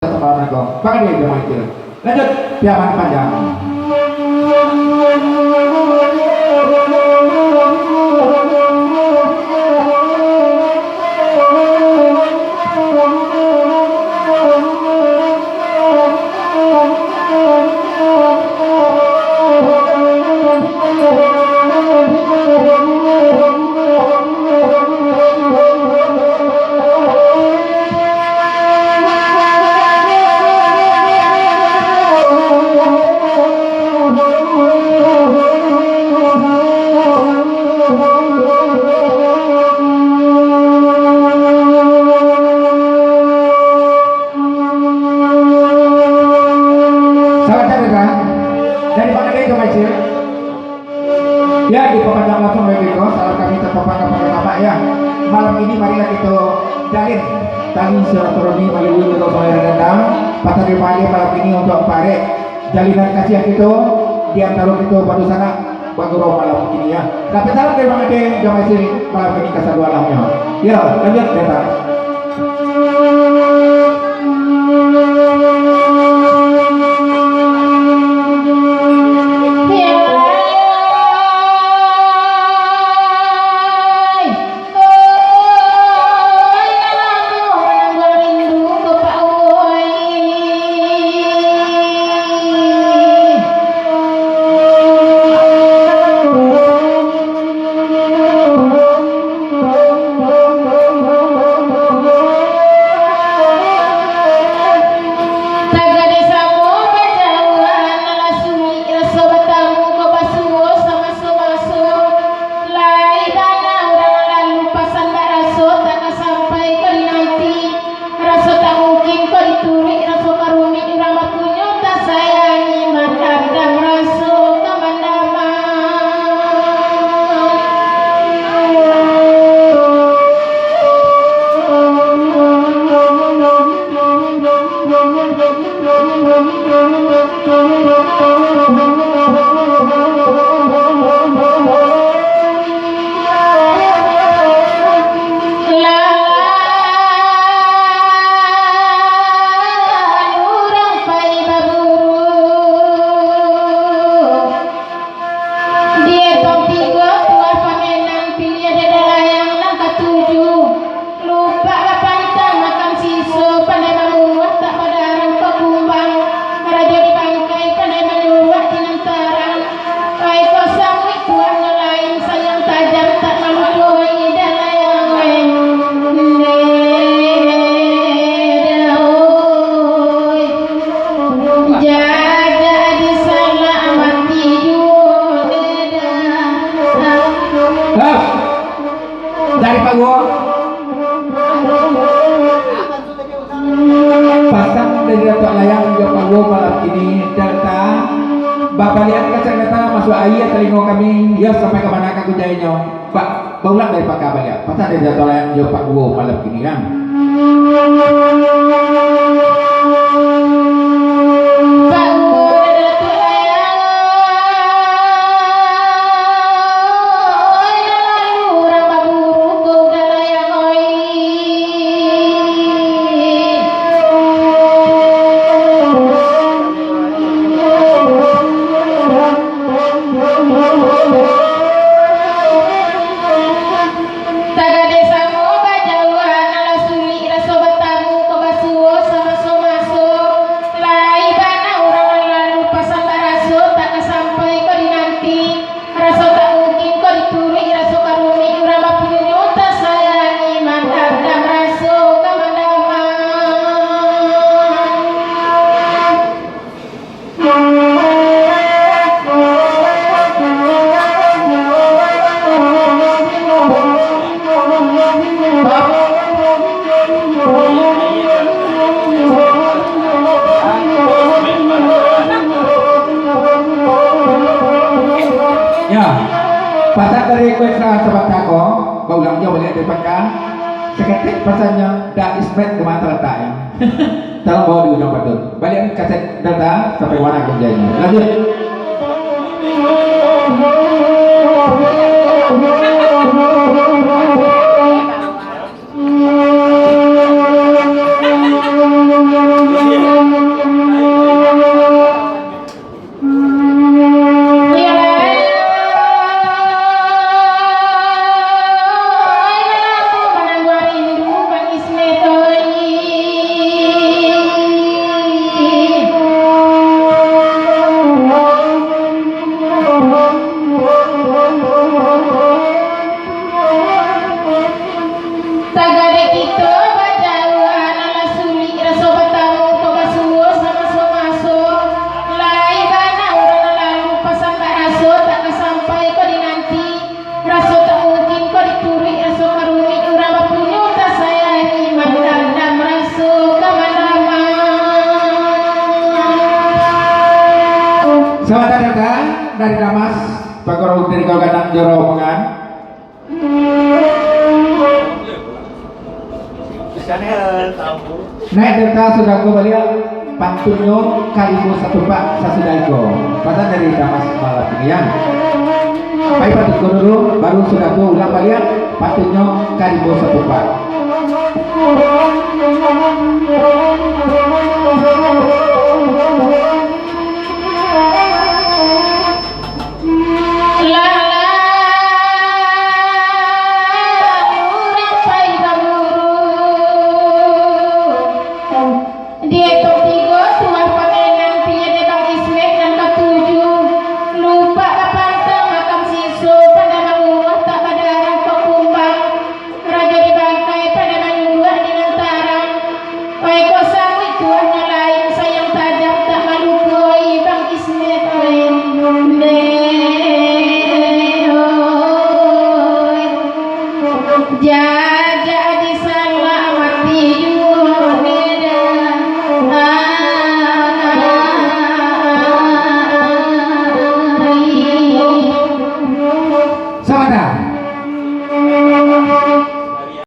Sama ko. Bakit dia mau itu? Lanjut, piaman panjang. Ya, diperpanjang langsung Bebiko, salam kami terpapak kepada Bapak ya. Malam ini marilah kita jalin tali silaturahmi melalui untuk bayar dendam. Pasal Pagi malam ini untuk parek jalinan kasih kita di antara kita pada sana baguro malam ini ya. Tapi salam terima kasih jamaah sini malam ini kasar dua alamnya. Ya, lanjut datang. Dari Pago pasang dari Datuk Layang juga Pago malam ini Delta Bapak lihat kasar kata masuk air telingo kami ya sampai kemana aku jahitnya Pak baulah dari Pak Kabar ya pasang dari Datuk Layang juga Pago malam ini kan pasal dari kuasa sobat tako baulang jauh balik dari pangkal seketik pasalnya dah ismet ke mata letak ya tolong bawa di ujung patut balik kaset data sampai mana kerjanya lanjut Selamat datang dari Damas, Pakor dari kau kadang joro omongan. Naik delta sudah kembali pantunyo kalibu satu pak sasudaiko. Pasal dari Damas malam ini ya. Baik patutku dulu, baru sudah ku ulang balik pantunyo kalibu satu pak.